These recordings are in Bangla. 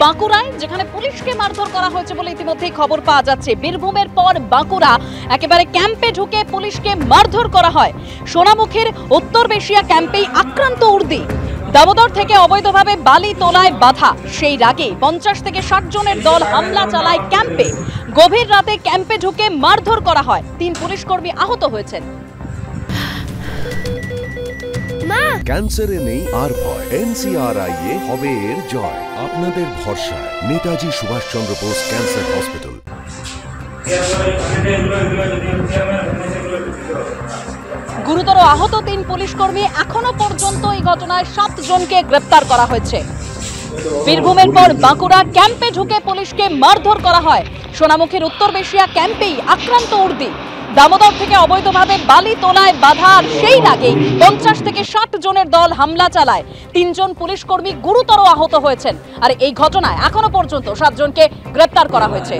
বাঁকুড়ায়, যেখানে পুলিশকে মারধর করা হয়েছে বলে ইতিমধ্যেই খবর পাওয়া যাচ্ছে। বীরভূমের পর বাঁকুড়া, একেবারে ক্যাম্পে ঢুকে পুলিশকে মারধর করা হয়। সোনামুখীর উত্তর বেশিয়া ক্যাম্পেই আক্রান্ত উর্দি। দামোদর থেকে অবৈধভাবে বালি তোলায় বাধা, সেই রাগে 50 থেকে 60 জনের দল হামলা চালায় ক্যাম্পে। গভীর রাতে ক্যাম্পে ঢুকে মারধর করা হয়, 3 পুলিশ কর্মী আহত হয়েছেন। ক্যান্সারে নেই আর ভয়, NCRI হবে এর জয়। আপনাদের ভরসা নেতাজি সুভাষচন্দ্র বোস ক্যান্সার হসপিটাল। গুরুতর আহত 3 পুলিশ কর্মী। এখনো পর্যন্ত এই ঘটনায় 7 জনকে গ্রেপ্তার করা হয়েছে। বীরভূমের পর বাঁকুড়া, ক্যাম্পে ঢুকে পুলিশকে মারধর করা হয়। সোনামুখীর উত্তর বেশিয়া ক্যাম্পেই আক্রান্ত উর্দি। দামোদর থেকে অবৈধভাবে বালি তোলায় বাধা, আর সেই রাগেই 50 থেকে 60 জনের দল হামলা চালায়। 3 জন পুলিশ কর্মী গুরুতর আহত হয়েছেন। আর এই ঘটনায় এখনো পর্যন্ত 7 জনকে গ্রেপ্তার করা হয়েছে।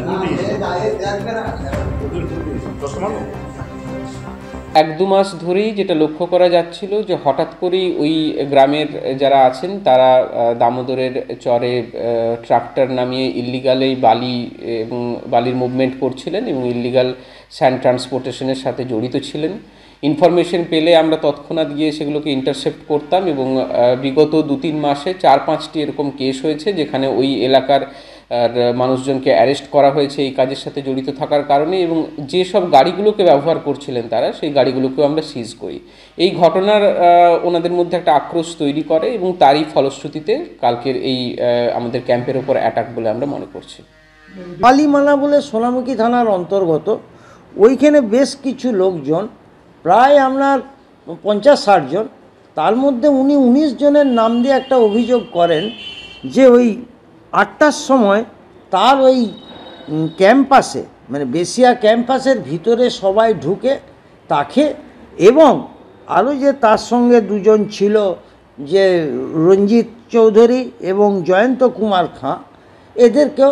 1-2 মাস ধরেই যেটা লক্ষ্য করা যাচ্ছিল যে হঠাৎ করেই ওই গ্রামের যারা আছেন তারা দামোদরের চরে ট্রাক্টর নামিয়ে ইল্লিগালি বালি এবং বালির মুভমেন্ট করছিলেন এবং ইল্লিগাল স্যান্ড ট্রান্সপোর্টেশনের সাথে জড়িত ছিলেন। ইনফরমেশন পেলে আমরা তৎক্ষণাৎ গিয়ে সেগুলোকে ইন্টারসেপ্ট করতাম এবং বিগত 2-3 মাসে 4-5টি এরকম কেস হয়েছে যেখানে ওই এলাকার মানুষজনকে অ্যারেস্ট করা হয়েছে এই কাজের সাথে জড়িত থাকার কারণে, এবং যেসব গাড়িগুলোকে ব্যবহার করছিলেন তারা, সেই গাড়িগুলোকেও আমরা সিজ করি। এই ঘটনার ওনাদের মধ্যে একটা আক্রোশ তৈরি করে এবং তারই ফলশ্রুতিতে কালকের এই আমাদের ক্যাম্পের ওপর অ্যাটাক বলে আমরা মনে করছি। বালিমালা বলে সোনামুখী থানার অন্তর্গত, ওইখানে বেশ কিছু লোকজন, প্রায় আপনার 50-60 জন, তার মধ্যে উনি 19 জনের নাম দিয়ে একটা অভিযোগ করেন যে ওই 8টার সময় তার ওই ক্যাম্পাসে, মানে বেশিয়া ক্যাম্পাসের ভিতরে সবাই ঢুকে তাকে, এবং আরও যে তার সঙ্গে 2 জন ছিল, যে রঞ্জিত চৌধুরী এবং জয়ন্ত কুমার খাঁ, এদেরকেও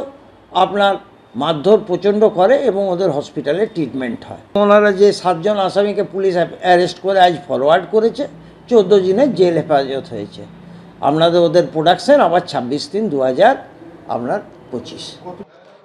আপনার মারধর প্রচণ্ড করে এবং ওদের হসপিটালে ট্রিটমেন্ট হয়। ওনারা যে 7 জন আসামিকে পুলিশ অ্যারেস্ট করে আজ ফরওয়ার্ড করেছে, 14 দিনের জেল হেফাজত হয়েছে। আপনাদের ওদের প্রোডাকশন আবার 26/3/2025।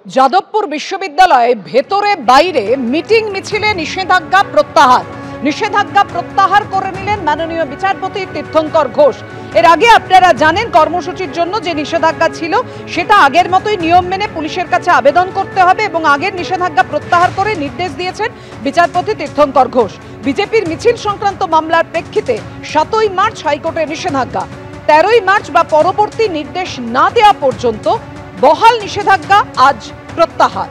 যাদবপুর বিশ্ববিদ্যালয়ে ভেতরে বাইরে মিটিং মিছিলে নিষেধাজ্ঞা প্রত্যাহার। নিষেধাজ্ঞা প্রত্যাহার করে নিলেন মাননীয় বিচারপতি তীর্থঙ্কর ঘোষ। এর আগে আপনারা জানেন কর্মসূচির জন্য যে নিষেধাজ্ঞা ছিল সেটা আগের মতোই নিয়ম মেনে পুলিশের কাছে আবেদন করতে হবে, এবং আগের নিষেধাজ্ঞা প্রত্যাহার করে নির্দেশ দিয়েছেন বিচারপতি তীর্থঙ্কর ঘোষ। বিজেপির মিছিল সংক্রান্ত মামলার প্রেক্ষিতে 7ই মার্চ হাইকোর্টের নিষেধাজ্ঞা, 13ই মার্চ বা পরবর্তী নির্দেশ না দেওয়া পর্যন্ত বহাল নিষেধাজ্ঞা আজ প্রত্যাহার।